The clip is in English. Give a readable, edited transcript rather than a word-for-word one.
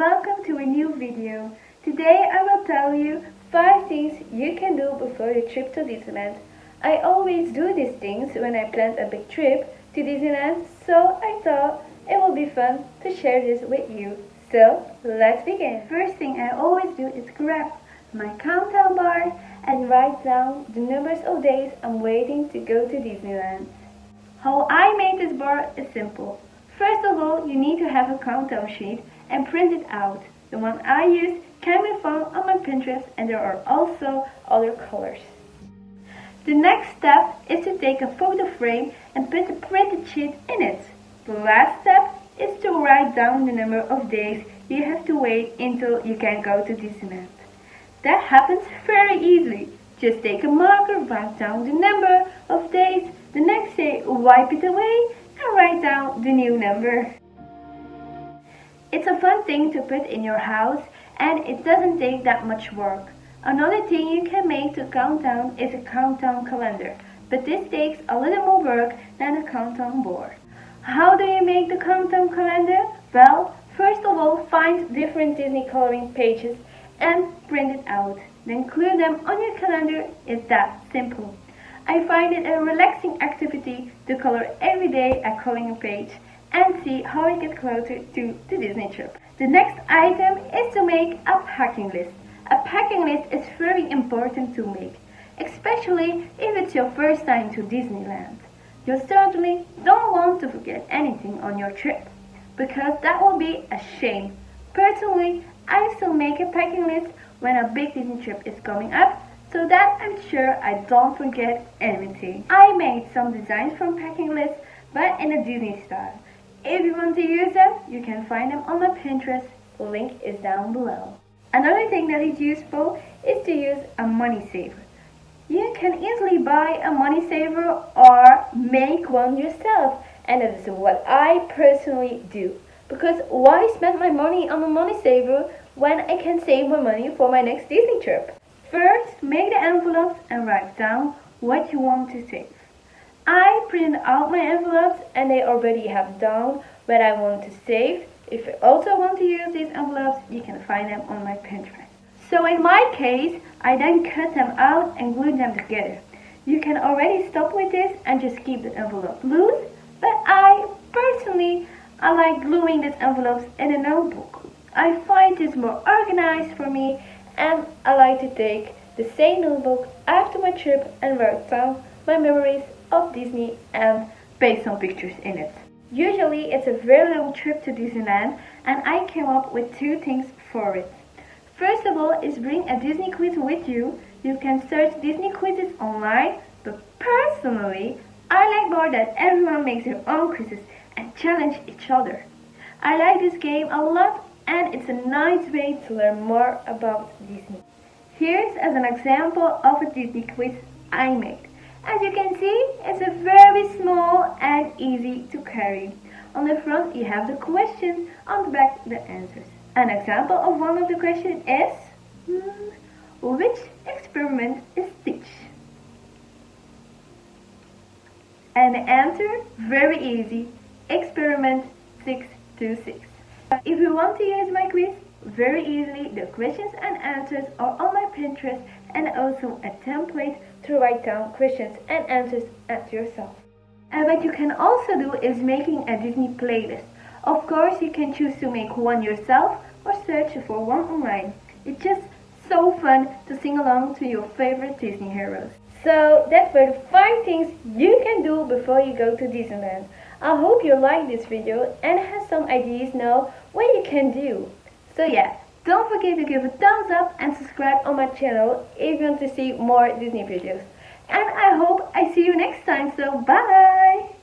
welcome to a new video. Today I will tell you 5 things you can do before your trip to Disneyland. I always do these things when I plan a big trip to Disneyland, so I thought it will be fun to share this with you. So let's begin. First thing I always do is grab my countdown bar and write down the numbers of days I'm waiting to go to Disneyland. How I made this bar is simple. First of all, you need to have a countdown sheet and print it out. The one I use can be found on my Pinterest, and there are also other colors. The next step is to take a photo frame and put the printed sheet in it. The last step is to write down the number of days you have to wait until you can go to Disneyland. That happens very easily. Just take a marker, write down the number of days, the next day wipe it away and write down the new number. It's a fun thing to put in your house and it doesn't take that much work. Another thing you can make to count down is a countdown calendar, but this takes a little more work than a countdown board. How do you make the countdown calendar? Well, first of all, find different Disney coloring pages and print it out. Then glue them on your calendar. It's that simple. I find it a relaxing activity to color every day a coloring page and see how I get closer to the Disney trip. The next item is to make a packing list. A packing list is very important to make, especially if it's your first time to Disneyland. You certainly don't want to forget anything on your trip, because that will be a shame. Personally, I still make a packing list when a big Disney trip is coming up, so that I'm sure I don't forget anything. I made some designs from packing lists, but in a Disney style. If you want to use them, you can find them on my Pinterest. The link is down below. Another thing that is useful is to use a money saver. You can easily buy a money saver or make one yourself, and that is what I personally do. Because why spend my money on a money saver when I can save my money for my next Disney trip? First, make the envelopes and write down what you want to save. I printed out my envelopes and they already have down what I want to save. If you also want to use these envelopes, you can find them on my Pinterest. So in my case, I then cut them out and glue them together. You can already stop with this and just keep the envelope loose, but I like gluing these envelopes in a notebook. I find this more organized for me, and I like to take the same notebook after my trip and write down my memories of Disney and paste some pictures in it. Usually it's a very long trip to Disneyland, and I came up with 2 things for it. First of all is bring a Disney quiz with you. You can search Disney quizzes online, but personally I like more that everyone makes their own quizzes and challenge each other. I like this game a lot, and it's a nice way to learn more about Disney. Here's as an example of a Disney quiz I made. As you can see, it's a very small and easy to carry. On the front you have the questions, on the back the answers. An example of one of the questions is, which experiment is Stitch? And the answer, very easy, experiment 626. If you want to use my quiz, very easily, the questions and answers are on my Pinterest, and also a template to write down questions and answers at yourself. And what you can also do is making a Disney playlist. Of course, you can choose to make one yourself or search for one online. It's just so fun to sing along to your favorite Disney heroes. So that were the 5 things you can do before you go to Disneyland. I hope you liked this video and have some ideas now what you can do. So yeah, don't forget to give a thumbs up and subscribe on my channel if you want to see more Disney videos. And I hope I see you next time, so bye!